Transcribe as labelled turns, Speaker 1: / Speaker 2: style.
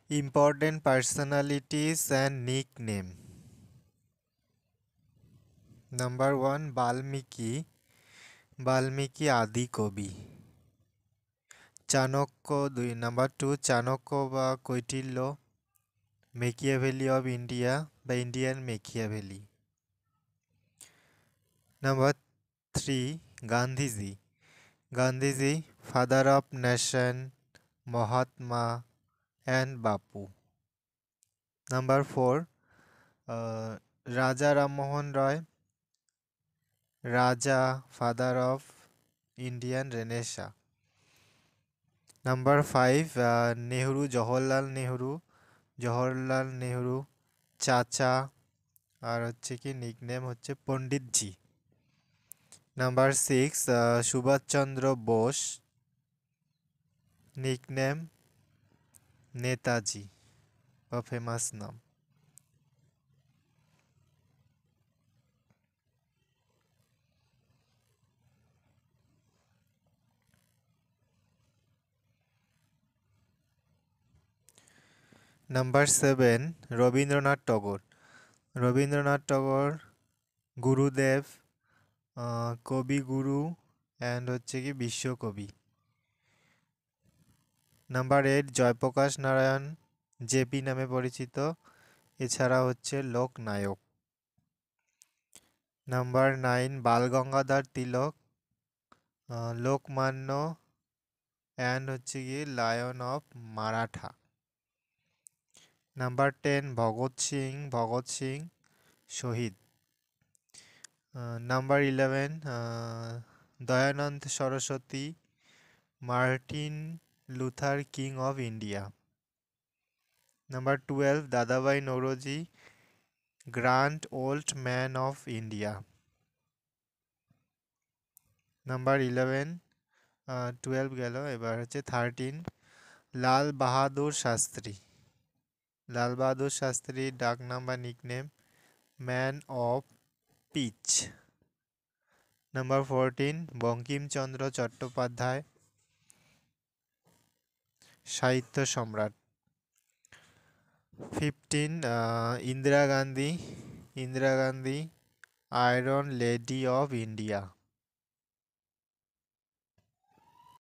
Speaker 1: Important personalities and nickname. Number 1, Balmiki. Balmiki Adi Kobi. Chanakya 2. Number 2, Chanakya ba Kautilya. Machiavelli of India by Indian Machiavelli. Number 3, Gandhiji. Gandhiji, father of nation, Mahatma and Bapu. Number 4, Raja Rammohn Roy. Raja, father of Indian Renaissance. Number 5, Nehru, Jawaharlal Nehru. Jawaharlal Nehru চাচা আর হচ্ছে কি nickname হচ্ছে Panditji. Number 6, Subhash Chandra Bose, nickname Netaji বা famous নাম। Number 7, Rabindranath টগর। রবীন্দ্রনাথ টগর গুরুদেব, কবিগুরু অ্যান্ড হচ্ছে কি বিশ্বকবি। নাম্বার 8, জয়প্রকাশ নারায়ণ, জেপি নামে পরিচিত, এছাড়া হচ্ছে লোকনায়ক। নাম্বার 9, বালগঙ্গাধর তিলক, লোকমান্য অ্যান্ড হচ্ছে কি lion of Maratha. Number 10, Bhagat Singh Shaheed. Number 11, Dayanand Saraswati, Martin Luther King of India. Number 12, Dadabhai Naoroji, grand old man of India. Number 11, 12 গেল, এবার হচ্ছে 13, লাল বাহাদুর শাস্ত্রী। লাল বাহাদুর শাস্ত্রী ডাক নাম বা nickname man of peace. Number 14, Bankimchandra Chattopadhyay, সাহিত্য সম্রাট। 15, Indira Gandhi, iron lady of India.